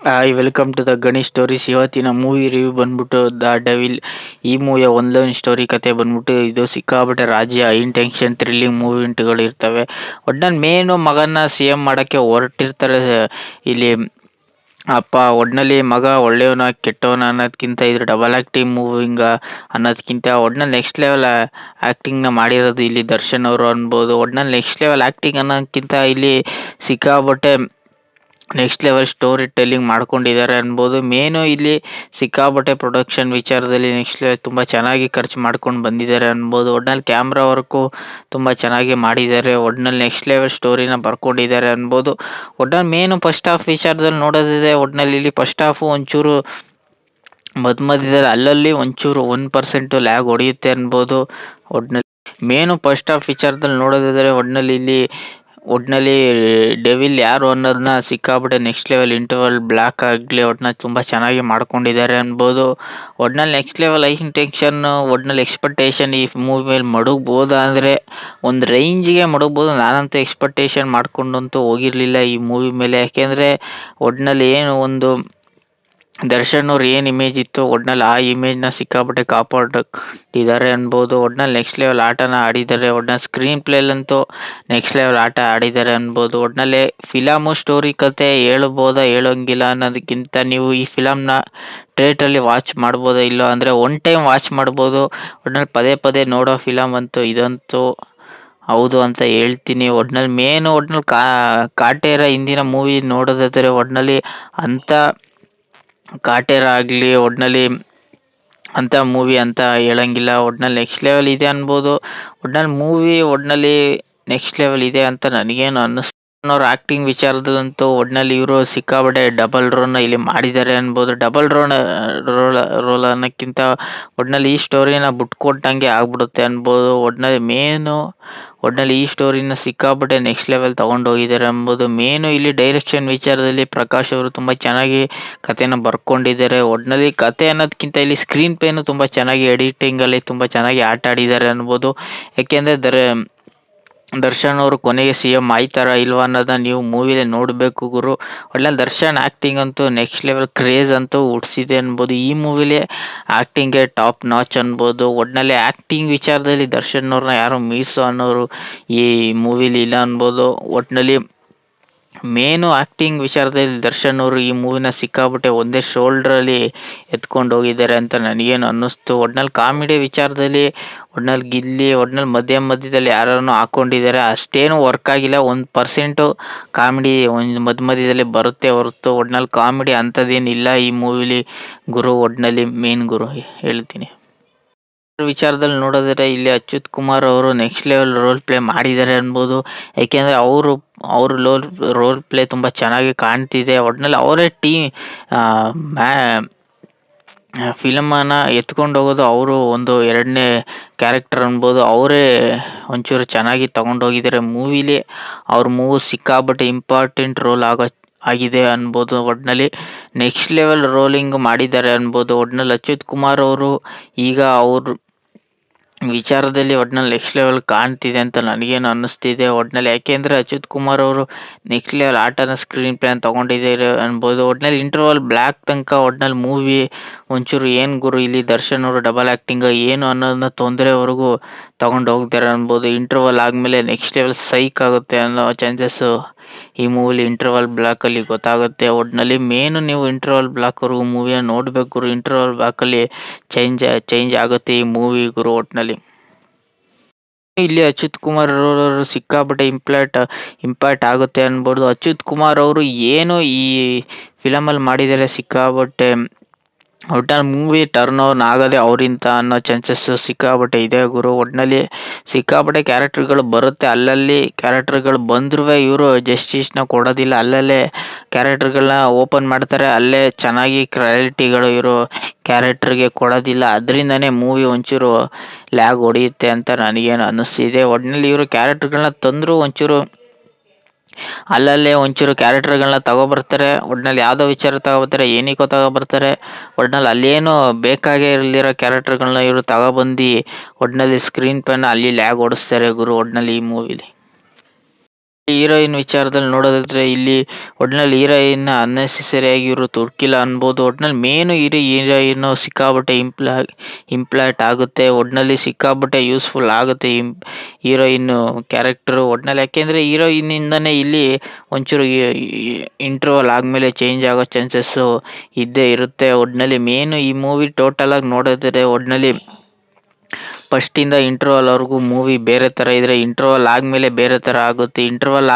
Hi welcome to the Ganesh stories. ಇವತ್ತಿನ movie review ಬಂದ್ಬಿಟ್ಟು the devil. ಈ ಮೂವಿಯ ಒನ್ ಲೈನ್ ಸ್ಟೋರಿ ಕತೆ ಬಂದ್ಬಿಟ್ಟು ಇದು ಸಿಕ್ಕಾಪಟ್ಟೆ ರಾಜ್ಯ ಇಂಟೆನ್ಷನ್ ಥ್ರಿಲ್ಲಿಂಗ್ ಮೂವಿಗಳು ಇರ್ತವೆ. ಒಟ್ನಲ್ಲಿ ಮೇನು ಮಗನ ಸಿ ಎಂ ಮಾಡೋಕ್ಕೆ ಹೊರಟಿರ್ತಾರೆ. ಇಲ್ಲಿ ಅಪ್ಪ ಒಟ್ನಲ್ಲಿ ಮಗ ಒಳ್ಳೆಯವನ ಕೆಟ್ಟವನ ಅನ್ನೋದಕ್ಕಿಂತ ಇದು ಡಬಲ್ ಆ್ಯಕ್ಟಿಂಗ್ ಮೂವಿಂಗ ಅನ್ನೋದಕ್ಕಿಂತ ಒಟ್ನಲ್ಲಿ ನೆಕ್ಸ್ಟ್ ಲೆವೆಲ್ ಆ್ಯಕ್ಟಿಂಗ್ನ ಮಾಡಿರೋದು ಇಲ್ಲಿ ದರ್ಶನ್ ಅವರು ಅನ್ಬೋದು. ಒಟ್ನಲ್ಲಿ ನೆಕ್ಸ್ಟ್ ಲೆವೆಲ್ ಆ್ಯಕ್ಟಿಂಗ್ ಅನ್ನೋದಕ್ಕಿಂತ ಇಲ್ಲಿ ಸಿಕ್ಕಾಪಟ್ಟೆ ನೆಕ್ಸ್ಟ್ ಲೆವೆಲ್ ಸ್ಟೋರಿ ಟೆಲ್ಲಿಂಗ್ ಮಾಡ್ಕೊಂಡಿದ್ದಾರೆ ಅನ್ಬೋದು. ಮೇನು ಇಲ್ಲಿ ಸಿಕ್ಕಾಪಟ್ಟೆ ಪ್ರೊಡಕ್ಷನ್ ವಿಚಾರದಲ್ಲಿ ನೆಕ್ಸ್ಟ್ ಲೆವೆಲ್ ತುಂಬ ಚೆನ್ನಾಗಿ ಖರ್ಚು ಮಾಡ್ಕೊಂಡು ಬಂದಿದ್ದಾರೆ ಅನ್ಬೋದು. ಒಟ್ನಲ್ಲಿ ಕ್ಯಾಮ್ರಾ ವರ್ಕು ತುಂಬ ಚೆನ್ನಾಗಿ ಮಾಡಿದ್ದಾರೆ. ಒಟ್ನಲ್ಲಿ ನೆಕ್ಸ್ಟ್ ಲೆವೆಲ್ ಸ್ಟೋರಿನ ಬರ್ಕೊಂಡಿದ್ದಾರೆ ಅನ್ಬೋದು. ಒಟ್ನಲ್ಲಿ ಮೇನು ಫಸ್ಟ್ ಹಾಫ್ ವಿಚಾರದಲ್ಲಿ ನೋಡೋದಿದೆ. ಒಟ್ನಲ್ಲಿ ಇಲ್ಲಿ ಫಸ್ಟ್ ಹಾಫು ಒಂಚೂರು ಮಧ್ಯದಲ್ಲಿ ಅಲ್ಲಲ್ಲಿ ಒಂಚೂರು 1% ಲ್ಯಾಗ್ ಹೊಡೆಯುತ್ತೆ ಅನ್ಬೋದು. ಒಟ್ನಲ್ಲಿ ಮೇನು ಫಸ್ಟ್ ಹಾಫ್ ವಿಚಾರದಲ್ಲಿ ನೋಡೋದಿದ್ರೆ ಒಟ್ನಲ್ಲಿ ಡೆವಿಲ್ ಯಾರು ಅನ್ನೋದನ್ನ ಸಿಕ್ಕಾಪಟ್ಟೆ ನೆಕ್ಸ್ಟ್ ಲೆವೆಲ್ ಇಂಟರ್ವಲ್ ಬ್ಲ್ಯಾಕ್ ಆಗಲಿ ಒಟ್ನಲ್ಲಿ ತುಂಬ ಚೆನ್ನಾಗಿ ಮಾಡ್ಕೊಂಡಿದ್ದಾರೆ ಅನ್ಬೋದು. ಒಟ್ನಲ್ಲಿ ನೆಕ್ಸ್ಟ್ ಲೆವೆಲ್ ಇಂಟೆನ್ಷನ್ ಒಟ್ನಲ್ಲಿ ಎಕ್ಸ್ಪೆಕ್ಟೇಷನ್ ಈ ಮೂವಿ ಮೇಲೆ ಮಡಗ್ಬೋದು. ಅಂದರೆ ಒಂದು ರೇಂಜಿಗೆ ಮಡಗ್ಬೋದು. ನಾನಂತೂ ಎಕ್ಸ್ಪೆಕ್ಟೇಷನ್ ಮಾಡ್ಕೊಂಡಂತೂ ಹೋಗಿರಲಿಲ್ಲ ಈ ಮೂವಿ ಮೇಲೆ. ಯಾಕೆಂದರೆ ಒಟ್ನಲ್ಲಿ ಏನು ಒಂದು ದರ್ಶನ್ ಅವ್ರು ಏನು ಇಮೇಜ್ ಇತ್ತು ಒಟ್ನಲ್ಲಿ ಆ ಇಮೇಜ್ನ ಸಿಕ್ಕಾಪಟ್ಟೆ ಕಾಪಾಡಿದ್ದಾರೆ ಅನ್ಬೋದು. ಒಟ್ನಲ್ಲಿ ನೆಕ್ಸ್ಟ್ ಲೆವೆಲ್ ಆಟನ ಆಡಿದ್ದಾರೆ. ಒಟ್ನಲ್ಲಿ ಸ್ಕ್ರೀನ್ ಪ್ಲೇಲಂತೂ ನೆಕ್ಸ್ಟ್ ಲೆವೆಲ್ ಆಟ ಆಡಿದ್ದಾರೆ ಅನ್ಬೋದು. ಒಟ್ನಲ್ಲಿ ಫಿಲಮು ಸ್ಟೋರಿ ಕತೆ ಹೇಳೋಂಗಿಲ್ಲ ಅನ್ನೋದಕ್ಕಿಂತ ನೀವು ಈ ಫಿಲಮ್ನ ಥಿಯೇಟ್ರಲ್ಲಿ ವಾಚ್ ಮಾಡ್ಬೋದೋ ಇಲ್ಲೋ ಅಂದರೆ ಒನ್ ಟೈಮ್ ವಾಚ್ ಮಾಡ್ಬೋದು. ಒಟ್ನಲ್ಲಿ ಪದೇ ಪದೇ ನೋಡೋ ಫಿಲಮ್ ಅಂತೂ ಇದಂತೂ ಹೌದು ಅಂತ ಹೇಳ್ತೀನಿ. ಒಟ್ನಲ್ಲಿ ಕಾಟೇರ ಹಿಂದಿನ ಮೂವಿ ನೋಡೋದಾದರೆ ಒಟ್ನಲ್ಲಿ ಅಂಥ ಕಾಟೇರ ಆಗಲಿ ಒಟ್ನಲ್ಲಿ ಅಂಥ ಮೂವಿ ಅಂತ ಹೇಳಂಗಿಲ್ಲ. ಒಟ್ನಲ್ಲಿ ನೆಕ್ಸ್ಟ್ ಲೆವೆಲ್ ಇದೆ ಅನ್ಬೋದು. ಒಟ್ನಲ್ಲಿ ನೆಕ್ಸ್ಟ್ ಲೆವೆಲ್ ಇದೆ ಅಂತ ನನಗೇನು ಅನ್ನಿಸ್ತು. ಅವ್ರ ಆ್ಯಕ್ಟಿಂಗ್ ವಿಚಾರದಲ್ಲಂತೂ ಒಟ್ನಲ್ಲಿ ಇವರು ಸಿಕ್ಕಾಪಟ್ಟೆ ಡಬಲ್ ರೋಲ್ನ ಇಲ್ಲಿ ಮಾಡಿದ್ದಾರೆ ಅನ್ಬೋದು. ಡಬಲ್ ರೋಲ್ ಅನ್ನೋಕ್ಕಿಂತ ಒಟ್ನಲ್ಲಿ ಈ ಸ್ಟೋರಿನ ಬಿಟ್ಕೊಟ್ಟಂಗೆ ಆಗ್ಬಿಡುತ್ತೆ ಅನ್ಬೋದು. ಒಟ್ನಲ್ಲಿ ಈ ಸ್ಟೋರಿನ ಸಿಕ್ಕಾಪಟ್ಟೆ ನೆಕ್ಸ್ಟ್ ಲೆವೆಲ್ ತೊಗೊಂಡೋಗಿದ್ದಾರೆ ಅನ್ಬೋದು. ಮೇನು ಇಲ್ಲಿ ಡೈರೆಕ್ಷನ್ ವಿಚಾರದಲ್ಲಿ ಪ್ರಕಾಶ್ ಅವರು ತುಂಬ ಚೆನ್ನಾಗಿ ಕಥೆನ ಬರ್ಕೊಂಡಿದ್ದಾರೆ. ಒಟ್ನಲ್ಲಿ ಕತೆ ಅನ್ನೋದಕ್ಕಿಂತ ಇಲ್ಲಿ ಸ್ಕ್ರೀನ್ ಪ್ಲೇನು ತುಂಬ ಚೆನ್ನಾಗಿ ಎಡಿಟಿಂಗಲ್ಲಿ ತುಂಬ ಚೆನ್ನಾಗಿ ಆಟ ಆಡಿದ್ದಾರೆ ಅನ್ಬೋದು. ಯಾಕೆಂದರೆ ದರ್ಶನ್ ಅವರು ಕೊನೆಗೆ ಸಿ ಎಂ ಆಯ್ತಾರಾ ಇಲ್ವಾ ಅನ್ನೋದನ್ನ ನೀವು ಮೂವಿಲೇ ನೋಡಬೇಕು ಗುರು. ಒಟ್ನಲ್ಲಿ ದರ್ಶನ್ ಆ್ಯಕ್ಟಿಂಗ್ ಅಂತೂ ನೆಕ್ಸ್ಟ್ ಲೆವೆಲ್ ಕ್ರೇಜ್ ಅಂತೂ ಹುಟ್ಟಿಸಿದೆ ಅನ್ಬೋದು. ಈ ಮೂವಿಲಿ ಆ್ಯಕ್ಟಿಂಗ್ಗೆ ಟಾಪ್ ನಾಚ್ ಅನ್ಬೋದು. ಒಟ್ನಲ್ಲಿ ಆ್ಯಕ್ಟಿಂಗ್ ವಿಚಾರದಲ್ಲಿ ದರ್ಶನ್ ಅವ್ರನ್ನ ಯಾರು ಮೀರ್ಸೋ ಅನ್ನೋರು ಈ ಮೂವಿಲಿ ಇಲ್ಲ ಅನ್ಬೋದು. ಒಟ್ನಲ್ಲಿ ಮೇನು ಆ್ಯಕ್ಟಿಂಗ್ ವಿಚಾರದಲ್ಲಿ ದರ್ಶನ್ ಅವರು ಈ ಮೂವಿನ ಸಿಕ್ಕಾಪಟ್ಟೆ ಒಂದೇ ಶೋಲ್ಡ್ರಲ್ಲಿ ಎತ್ಕೊಂಡು ಹೋಗಿದ್ದಾರೆ ಅಂತ ನನಗೇನು ಅನ್ನಿಸ್ತು. ಒಟ್ನಲ್ಲಿ ಕಾಮಿಡಿ ವಿಚಾರದಲ್ಲಿ ಗಿಲ್ಲಿ ಮಧ್ಯದಲ್ಲಿ ಯಾರನ್ನು ಹಾಕ್ಕೊಂಡಿದ್ದಾರೆ. ಅಷ್ಟೇನು ವರ್ಕ್ ಆಗಿಲ್ಲ. 1% ಕಾಮಿಡಿ ಮಧ್ಯದಲ್ಲಿ ಬರುತ್ತೆ ಹೊರತು ಒಟ್ನಲ್ಲಿ ಕಾಮಿಡಿ ಅಂಥದ್ದೇನಿಲ್ಲ ಈ ಮೂವಿಲಿ ಗುರು. ಒಟ್ನಲ್ಲಿ ಮೇನ್ ಗುರು ಹೇಳ್ತೀನಿ ವಿಚಾರದಲ್ಲಿ ನೋಡಿದ್ರೆ ಇಲ್ಲಿ ಅಚ್ಯುತ್ ಕುಮಾರ್ ಅವರು ನೆಕ್ಸ್ಟ್ ಲೆವೆಲ್ ರೋಲ್ ಪ್ಲೇ ಮಾಡಿದ್ದಾರೆ ಅನ್ಬೋದು. ಏಕೆಂದರೆ ಅವರು ರೋಲ್ ಪ್ಲೇ ತುಂಬ ಚೆನ್ನಾಗಿ ಕಾಣ್ತಿದೆ. ಒಟ್ನಲ್ಲಿ ಅವರೇ ಫಿಲಮನ್ನು ಎತ್ಕೊಂಡು ಹೋಗೋದು ಅವರು ಒಂದು ಎರಡನೇ ಕ್ಯಾರೆಕ್ಟರ್ ಅನ್ಬೋದು. ಅವರೇ ಒಂಚೂರು ಚೆನ್ನಾಗಿ ತಗೊಂಡೋಗಿದ್ದಾರೆ ಮೂವಿಲಿ. ಅವ್ರ ಮೂವಿ ಸಿಕ್ಕಾಪಟ್ಟೆ ಇಂಪಾರ್ಟೆಂಟ್ ರೋಲ್ ಆಗಿದೆ ಅನ್ಬೋದು. ಒಟ್ನಲ್ಲಿ ನೆಕ್ಸ್ಟ್ ಲೆವೆಲ್ ರೋಲಿಂಗ್ ಮಾಡಿದ್ದಾರೆ ಅನ್ಬೋದು. ಒಟ್ನಲ್ಲಿ ಅಚ್ಯುತ್ ಕುಮಾರ್ ಅವರು ಈಗ ಅವ್ರ ವಿಚಾರದಲ್ಲಿ ಒಟ್ನಲ್ಲಿ ನೆಕ್ಸ್ಟ್ ಲೆವೆಲ್ ಕಾಣ್ತಿದೆ ಅಂತ ನನಗೇನು ಅನ್ನಿಸ್ತಿದೆ. ಒಟ್ನಲ್ಲಿ ಯಾಕೆಂದರೆ ಅಚ್ಯುತ್ ಕುಮಾರ್ ಅವರು ನೆಕ್ಸ್ಟ್ ಲೆವೆಲ್ ಆಟನ ಸ್ಕ್ರೀನ್ ಪ್ಲೇ ತೊಗೊಂಡಿದ್ದಾರೆ ಅನ್ಬೋದು. ಒಟ್ನಲ್ಲಿ ಇಂಟರ್ವಲ್ ಬ್ಲ್ಯಾಕ್ ತನಕ ಒಟ್ನಲ್ಲಿ ಮೂವಿ ಒಂಚೂರು ಏನು ಗುರು ಇಲ್ಲಿ ದರ್ಶನ್ ಅವರು ಡಬಲ್ ಆ್ಯಕ್ಟಿಂಗ್ ಏನು ಅನ್ನೋದನ್ನ ತೊಂದರೆವರೆಗೂ ತೊಗೊಂಡು ಹೋಗ್ತಾರೆ ಅನ್ಬೋದು. ಇಂಟರ್ವಲ್ ಆದಮೇಲೆ ನೆಕ್ಸ್ಟ್ ಲೆವೆಲ್ ಸೈಕ್ ಆಗುತ್ತೆ ಅನ್ನೋ ಚಾನ್ಸಸ್ಸು ಈ ಮೂವಿಲಿ ಇಂಟರ್ವಲ್ ಬ್ಲಾಕಲ್ಲಿ ಗೊತ್ತಾಗುತ್ತೆ. ಒಟ್ನಲ್ಲಿ ಮೇನು ನೀವು ಇಂಟರ್ವಲ್ ಬ್ಲಾಕ್ವರೆಗೂ ಮೂವಿನ ನೋಡಬೇಕು. ಇಂಟರ್ವಲ್ ಬ್ಲಾಕಲ್ಲಿ ಚೇಂಜ್ ಆಗುತ್ತೆ ಈ ಮೂವಿ ಗುರು. ಒಟ್ನಲ್ಲಿ ಇಲ್ಲಿ ಅಚ್ಯುತ್ ಕುಮಾರ್ ಅವರು ಸಿಕ್ಕಾಪಟ್ಟೆ ಇಂಪ್ಯಾಕ್ಟ್ ಆಗುತ್ತೆ ಅನ್ಬೋದು. ಅಚ್ಯುತ್ ಕುಮಾರ್ ಅವರು ಏನು ಈ ಫಿಲಮಲ್ಲಿ ಮಾಡಿದ್ದಾರೆ ಸಿಕ್ಕಾಪಟ್ಟೆ ಒಟ್ನಲ್ಲಿ ಮೂವಿ ಟರ್ನ್ ಓವರ್ ಆಗದೆ ಅವರಿಂದ ಅನ್ನೋ ಚಾನ್ಸಸ್ಸು ಸಿಕ್ಕಾಪಟ್ಟೆ ಇದೆ ಗುರು. ಒಟ್ನಲ್ಲಿ ಸಿಕ್ಕಾಪಟ್ಟೆ ಕ್ಯಾರೆಕ್ಟರ್ಗಳು ಬರುತ್ತೆ. ಅಲ್ಲಲ್ಲಿ ಕ್ಯಾರೆಕ್ಟರ್ಗಳು ಬಂದ್ರೂ ಇವರು ಜಸ್ಟಿಸ್ನ ಕೊಡೋದಿಲ್ಲ. ಅಲ್ಲಲ್ಲೇ ಕ್ಯಾರೆಕ್ಟರ್ಗಳನ್ನ ಓಪನ್ ಮಾಡ್ತಾರೆ. ಅಲ್ಲೇ ಚೆನ್ನಾಗಿ ಕ್ವಾಲಿಟಿಗಳು ಇವರು ಕ್ಯಾರೆಕ್ಟರ್ಗೆ ಕೊಡೋದಿಲ್ಲ. ಅದರಿಂದನೇ ಮೂವಿ ಒಂಚೂರು ಲ್ಯಾಗ್ ಹೊಡೆಯುತ್ತೆ ಅಂತ ನನಗೇನು ಅನ್ನಿಸ್ತಿದೆ. ಒಟ್ನಲ್ಲಿ ಇವರು ಕ್ಯಾರೆಕ್ಟರ್ಗಳನ್ನ ತಂದರೂ ಒಂಚೂರು ಅಲ್ಲಲ್ಲೇ ಒಂಚೂರು ಕ್ಯಾರೆಕ್ಟರ್ಗಳನ್ನ ತಗೊಬರ್ತಾರೆ. ಒಟ್ನಲ್ಲಿ ಯಾವುದೋ ವಿಚಾರ ತಗೊಬರ್ತಾರೆ, ಏನಕ್ಕೋ ತಗೊಬರ್ತಾರೆ. ಒಟ್ನಲ್ಲಿ ಅಲ್ಲೇನು ಬೇಕಾಗೇ ಇರಲಿರೋ ಕ್ಯಾರೆಕ್ಟರ್ಗಳನ್ನ ಇವರು ತಗೊಬಂದು ಒಟ್ನಲ್ಲಿ ಸ್ಕ್ರೀನ್ ಪ್ಲೇನ ಅಲ್ಲಿ ಲ್ಯಾಗ್ ಹೊಡಿಸ್ತಾರೆ ಗುರು. ಒಟ್ನಲ್ಲಿ ಈ ಮೂವಿಲಿ ಹೀರೋಯಿನ್ ವಿಚಾರದಲ್ಲಿ ನೋಡೋದಾದ್ರೆ ಇಲ್ಲಿ ಒಟ್ನಲ್ಲಿ ಹೀರೋಯಿನ್ ಅನ್ನೆಸೆಸರಿ ಆಗಿ ಇವರು ತುರ್ಕಿಲ್ಲ ಅನ್ಬೋದು. ಒಟ್ನಲ್ಲಿ ಮೇನು ಹೀರೋಯಿನ್ ಸಿಕ್ಕಾಬಟ್ಟೆ ಇಂಪ್ಲಾಕ್ಟ್ ಆಗುತ್ತೆ. ಒಟ್ನಲ್ಲಿ ಸಿಕ್ಕಾಬಟ್ಟೆ ಯೂಸ್ಫುಲ್ ಆಗುತ್ತೆ ಹೀರೋಯಿನ್ ಕ್ಯಾರೆಕ್ಟರು. ಒಟ್ನಲ್ಲಿ ಯಾಕೆಂದರೆ ಹೀರೋಯಿನ್ನಿಂದನೇ ಇಲ್ಲಿ ಒಂಚೂರು ಇಂಟರ್ವಲ್ ಆದಮೇಲೆ ಚೇಂಜ್ ಆಗೋ ಚಾನ್ಸಸ್ಸು ಇದ್ದೇ ಇರುತ್ತೆ. ಒಟ್ನಲ್ಲಿ ಮೇನು ಈ ಮೂವಿ ಟೋಟಲಾಗಿ ನೋಡಿದ್ರೆ ಒಟ್ನಲ್ಲಿ ಫಸ್ಟಿಂದ ಇಂಟರ್ವಲ್ವರೆಗೂ ಮೂವಿ ಬೇರೆ ಥರ ಇದ್ದರೆ ಇಂಟರ್ವಲ್ ಆದಮೇಲೆ ಬೇರೆ ಥರ ಆಗುತ್ತೆ. ಇಂಟರ್ವಲ್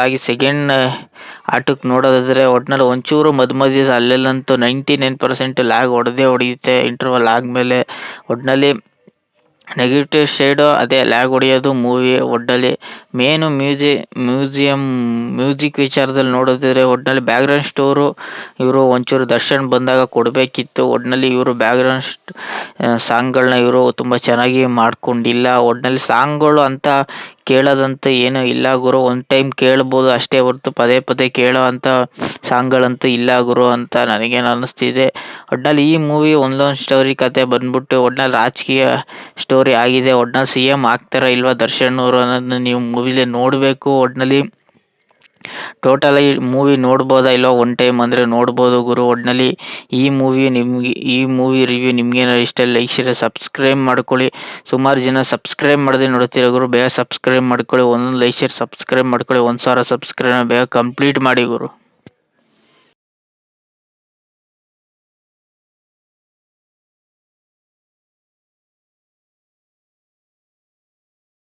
ಆಗಿ ಸೆಕೆಂಡ್ ಆಟಕ್ಕೆ ನೋಡೋದಾದರೆ ಒಟ್ನಲ್ಲಿ ಒಂಚೂರು ಮಧ್ಯದಲ್ಲಿ ಅಲ್ಲೆಲ್ಲಂತೂ 99% ಲ್ಯಾಗ್ ಹೊಡೆಯುತ್ತೆ ಇಂಟರ್ವಲ್ ಆದಮೇಲೆ. ಒಟ್ನಲ್ಲಿ ನೆಗೆಟಿವ್ ಶೇಡು ಅದೇ ಲ್ಯಾಗ್ ಹೊಡೆಯೋದು ಮೂವಿ. ಒಟ್ನಲ್ಲಿ ಮೇನು ಮ್ಯೂಸಿಕ್ ವಿಚಾರದಲ್ಲಿ ನೋಡಿದ್ರೆ ಒಟ್ನಲ್ಲಿ ಬ್ಯಾಕ್ಗ್ರೌಂಡ್ ಸ್ಟೋರು ಇವರು ಒಂಚೂರು ದರ್ಶನ್ ಬಂದಾಗ ಕೊಡಬೇಕಿತ್ತು. ಒಟ್ನಲ್ಲಿ ಇವರು ಬ್ಯಾಕ್ಗ್ರೌಂಡ್ ಸಾಂಗ್ಗಳನ್ನ ಇವರು ತುಂಬ ಚೆನ್ನಾಗಿ ಮಾಡ್ಕೊಂಡಿಲ್ಲ. ಒಟ್ನಲ್ಲಿ ಸಾಂಗ್ಗಳು ಅಂತ ಕೇಳೋದಂತೂ ಏನೂ ಇಲ್ಲ ಗುರು. ಒಂದು ಟೈಮ್ ಕೇಳ್ಬೋದು ಅಷ್ಟೇ ಹೊರತು ಪದೇ ಪದೇ ಕೇಳೋ ಅಂಥ ಸಾಂಗ್ಗಳಂತೂ ಇಲ್ಲ ಗುರು ಅಂತ ನನಗೇನು ಅನ್ನಿಸ್ತಿದೆ. ಒಟ್ನಲ್ಲಿ ಈ ಮೂವಿ ಒಂದೊಂದು ಸ್ಟೋರಿ ಕತೆ ಬಂದ್ಬಿಟ್ಟು ಒಟ್ನಲ್ಲಿ ರಾಜಕೀಯ ಸ್ಟೋರಿ ಆಗಿದೆ. ಒಟ್ನಲ್ಲಿ CM ಆಗ್ತಾರಾ ಇಲ್ವಾ ದರ್ಶನ್ ಅವರು ಅನ್ನೋದನ್ನ ನೀವು ಮೂವಿಲೇ ನೋಡಬೇಕು. ಒಟ್ನಲ್ಲಿ ಟೋಟಲಾಗಿ ಮೂವಿ ನೋಡ್ಬೋದಾ ಇಲ್ವಾ ಒನ್ ಟೈಮ್ ಅಂದರೆ ನೋಡ್ಬೋದು ಗುರು. ಒಟ್ನಲ್ಲಿ ಈ ಮೂವಿ ರಿವ್ಯೂ ನಿಮ್ಗೇನಾದ್ರು ಇಷ್ಟ ಲೈಕ್ ಶೇರ್ ಸಬ್ಸ್ಕ್ರೈಬ್ ಮಾಡ್ಕೊಳ್ಳಿ. ಸುಮಾರು ಜನ ಸಬ್ಸ್ಕ್ರೈಬ್ ಮಾಡದೆ ನೋಡ್ತೀರ ಗುರು, ಬೇಗ ಸಬ್ಸ್ಕ್ರೈಬ್ ಮಾಡ್ಕೊಳ್ಳಿ. ಒಂದೊಂದು ಲೈಕ್ ಶೇರ್ ಸಬ್ಸ್ಕ್ರೈಬ್ ಮಾಡ್ಕೊಳ್ಳಿ. 1000 ಸಬ್ಸ್ಕ್ರೈಬ್ ಬೇಗ ಕಂಪ್ಲೀಟ್ ಮಾಡಿ ಗುರು.